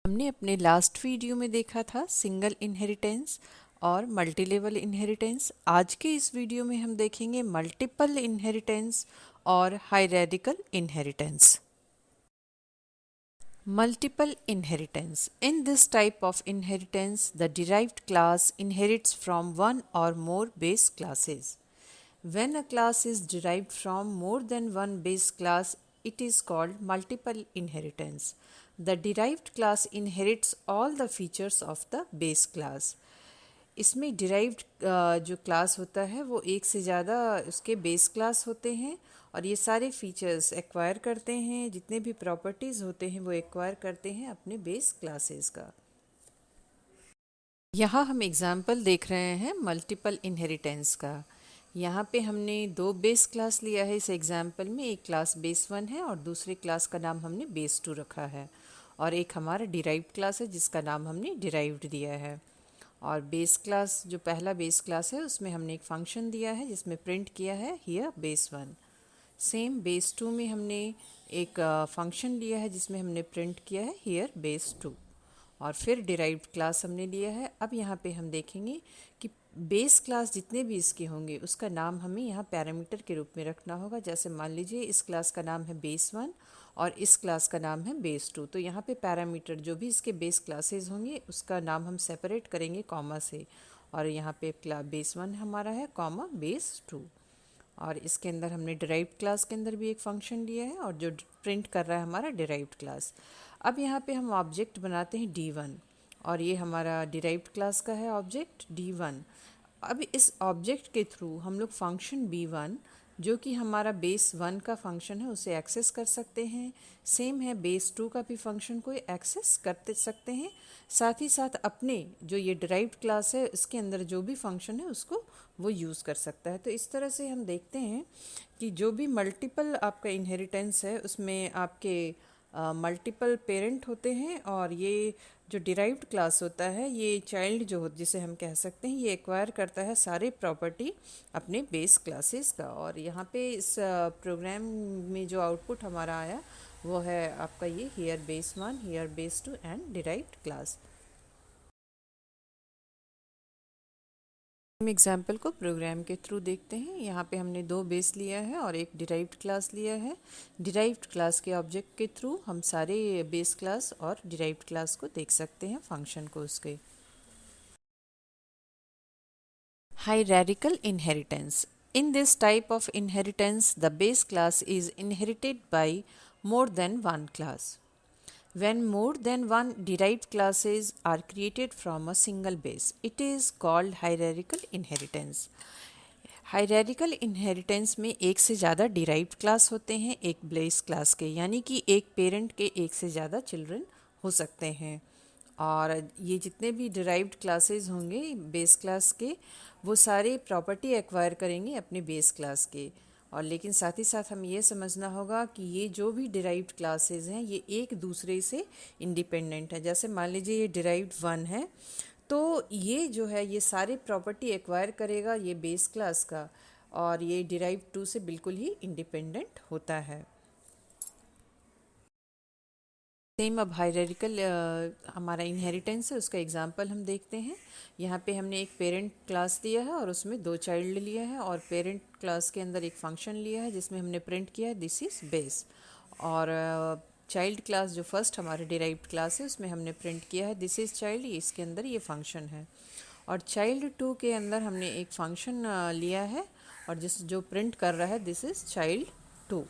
हमने अपने last video में देखा था सिंगल इनहेरिटेंस और मल्टी लेवल इनहेरिटेंस। आज के इस वीडियो में हम देखेंगे मल्टीपल इनहेरिटेंस और hierarchical inheritance. Multiple inheritance. In this type of inheritance, the derived class inherits from one or more base classes. When a class is derived from more than one base class, it is called multiple inheritance. The derived class inherits all the features of the base class. इसमें derived जो class होता है वो एक से ज़्यादा उसके base class होते हैं और ये सारे फीचर्स एक्वायर करते हैं, जितने भी प्रॉपर्टीज़ होते हैं वो एक्वायर करते हैं अपने बेस क्लासेस का। यहाँ हम एग्जाम्पल देख रहे हैं मल्टीपल इनहेरिटेंस का। यहाँ पे हमने दो बेस क्लास लिया है इस एग्जाम्पल में। एक क्लास बेस वन है और दूसरे क्लास का नाम हमने बेस टू रखा है, और एक हमारा डिराइव्ड क्लास है जिसका नाम हमने डिराइव्ड दिया है। और बेस क्लास जो पहला बेस क्लास है उसमें हमने एक फंक्शन दिया है जिसमें प्रिंट किया है here base one. Same base two में हमने एक फंक्शन लिया है जिसमें हमने प्रिंट किया है हियर बेस टू। और फिर डिराइव्ड क्लास हमने लिया है। अब यहाँ पे हम देखेंगे कि बेस क्लास जितने भी इसके होंगे उसका नाम हमें यहाँ पैरामीटर के रूप में रखना होगा। जैसे मान लीजिए इस क्लास का नाम है बेस वन और इस क्लास का नाम है बेस टू, तो यहाँ पे पैरामीटर जो भी इसके बेस क्लासेस होंगे उसका नाम हम सेपरेट करेंगे कॉमा से। और यहाँ पे बेस वन हमारा है कॉमा बेस टू। और इसके अंदर हमने डिराइव्ड क्लास के अंदर भी एक फंक्शन लिया है और जो प्रिंट कर रहा है हमारा डिराइव्ड क्लास। अब यहाँ पे हम ऑब्जेक्ट बनाते हैं D1 और ये हमारा डिराइव्ड क्लास का है ऑब्जेक्ट D1। अब इस ऑब्जेक्ट के थ्रू हम लोग फंक्शन B1 जो कि हमारा बेस वन का फंक्शन है उसे एक्सेस कर सकते हैं। सेम है बेस टू का भी फंक्शन को एक्सेस करते सकते हैं। साथ ही साथ अपने जो ये डिराइव्ड क्लास है इसके अंदर जो भी फंक्शन है उसको वो यूज़ कर सकता है। तो इस तरह से हम देखते हैं कि जो भी मल्टीपल आपका इनहेरिटेंस है उसमें आपके मल्टीपल पेरेंट होते हैं, और ये जो डिराइव्ड क्लास होता है ये चाइल्ड जो जिसे हम कह सकते हैं ये एक्वायर करता है सारे प्रॉपर्टी अपने बेस क्लासेस का। और यहाँ पे इस प्रोग्राम में जो आउटपुट हमारा आया वो है आपका ये here base one, here base two and derived class. हम एग्जाम्पल को प्रोग्राम के थ्रू देखते हैं। यहाँ पे हमने दो बेस लिया है और एक डिराइव्ड क्लास लिया है। डिराइव्ड क्लास के ऑब्जेक्ट के थ्रू हम सारे बेस क्लास और डिराइव्ड क्लास को देख सकते हैं फंक्शन को उसके। Hierarchical inheritance. In this type of inheritance, the base class is inherited by more than one class. When more than one derived classes are created from a single base, it is called hierarchical inheritance. Hierarchical inheritance में एक से ज़्यादा derived class होते हैं एक base class के, यानी कि एक पेरेंट के एक से ज़्यादा चिल्ड्रन हो सकते हैं। और ये जितने भी डिराइव्ड क्लासेस होंगे बेस क्लास के वो सारे प्रॉपर्टी एक्वायर करेंगे अपने बेस क्लास के। और लेकिन साथ ही साथ हमें ये समझना होगा कि ये जो भी डिराइव्ड क्लासेस हैं ये एक दूसरे से इंडिपेंडेंट है। जैसे मान लीजिए ये डिराइव्ड वन है तो ये जो है ये सारे प्रॉपर्टी एक्वायर करेगा ये बेस क्लास का, और ये डिराइव्ड टू से बिल्कुल ही इंडिपेंडेंट होता है। सेम अब हायरार्किकल हमारा इनहेरिटेंस है उसका एग्जांपल हम देखते हैं। यहाँ पे हमने एक पेरेंट क्लास दिया है और उसमें दो चाइल्ड लिया है, और पेरेंट क्लास के अंदर एक फंक्शन लिया है जिसमें हमने प्रिंट किया है दिस इज़ बेस। और चाइल्ड क्लास जो फर्स्ट हमारे डिराइव्ड क्लास है उसमें हमने प्रिंट किया है दिस इज़ चाइल्ड, इसके अंदर ये फंक्शन है। और चाइल्ड टू के अंदर हमने एक फंक्शन लिया है और जिस जो प्रिंट कर रहा है दिस इज़ चाइल्ड टू।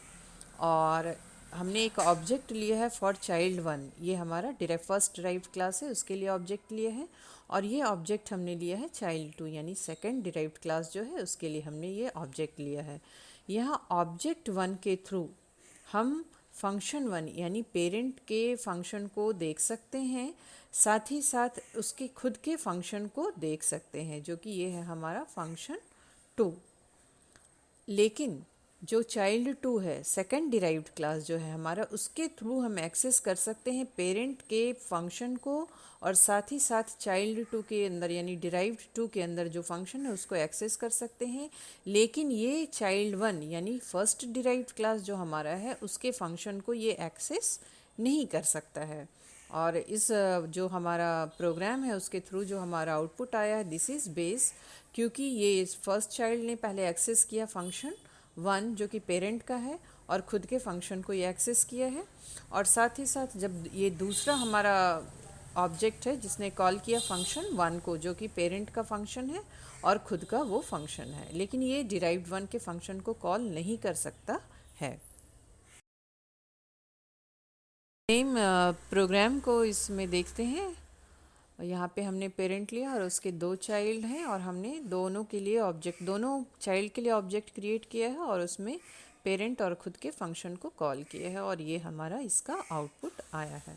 और हमने एक ऑब्जेक्ट लिया है फॉर चाइल्ड वन, ये हमारा फर्स्ट डिराइव्ड क्लास है उसके लिए ऑब्जेक्ट लिए हैं। और ये ऑब्जेक्ट हमने लिया है चाइल्ड टू यानी सेकंड डिराइव्ड क्लास जो है उसके लिए हमने ये ऑब्जेक्ट लिया है। यहाँ ऑब्जेक्ट वन के थ्रू हम फंक्शन वन यानी पेरेंट के फंक्शन को देख सकते हैं, साथ ही साथ उसके खुद के फंक्शन को देख सकते हैं जो कि ये है हमारा फंक्शन टू। लेकिन जो चाइल्ड टू है सेकंड डिराइव्ड क्लास जो है हमारा उसके थ्रू हम एक्सेस कर सकते हैं पेरेंट के फंक्शन को, और साथ ही साथ चाइल्ड टू के अंदर यानी डिराइव्ड टू के अंदर जो फंक्शन है उसको एक्सेस कर सकते हैं। लेकिन ये चाइल्ड वन यानी फर्स्ट डिराइव्ड क्लास जो हमारा है उसके फंक्शन को ये एक्सेस नहीं कर सकता है। और इस जो हमारा प्रोग्राम है उसके थ्रू जो हमारा आउटपुट आया है दिस इज़ बेस, क्योंकि ये फर्स्ट चाइल्ड ने पहले एक्सेस किया फंक्शन 1 जो कि पेरेंट का है और ख़ुद के फंक्शन को ये एक्सेस किया है, और साथ ही साथ जब ये दूसरा हमारा ऑब्जेक्ट है जिसने कॉल किया फंक्शन 1 को जो कि पेरेंट का फंक्शन है और ख़ुद का वो फंक्शन है, लेकिन ये डिराइव्ड 1 के फंक्शन को कॉल नहीं कर सकता है। सेम प्रोग्राम को इसमें देखते हैं। यहाँ पे हमने पेरेंट लिया और उसके 2 चाइल्ड हैं और हमने दोनों के लिए ऑब्जेक्ट, दोनों चाइल्ड के लिए ऑब्जेक्ट क्रिएट किया है और उसमें पेरेंट और ख़ुद के फंक्शन को कॉल किया है, और ये हमारा इसका आउटपुट आया है।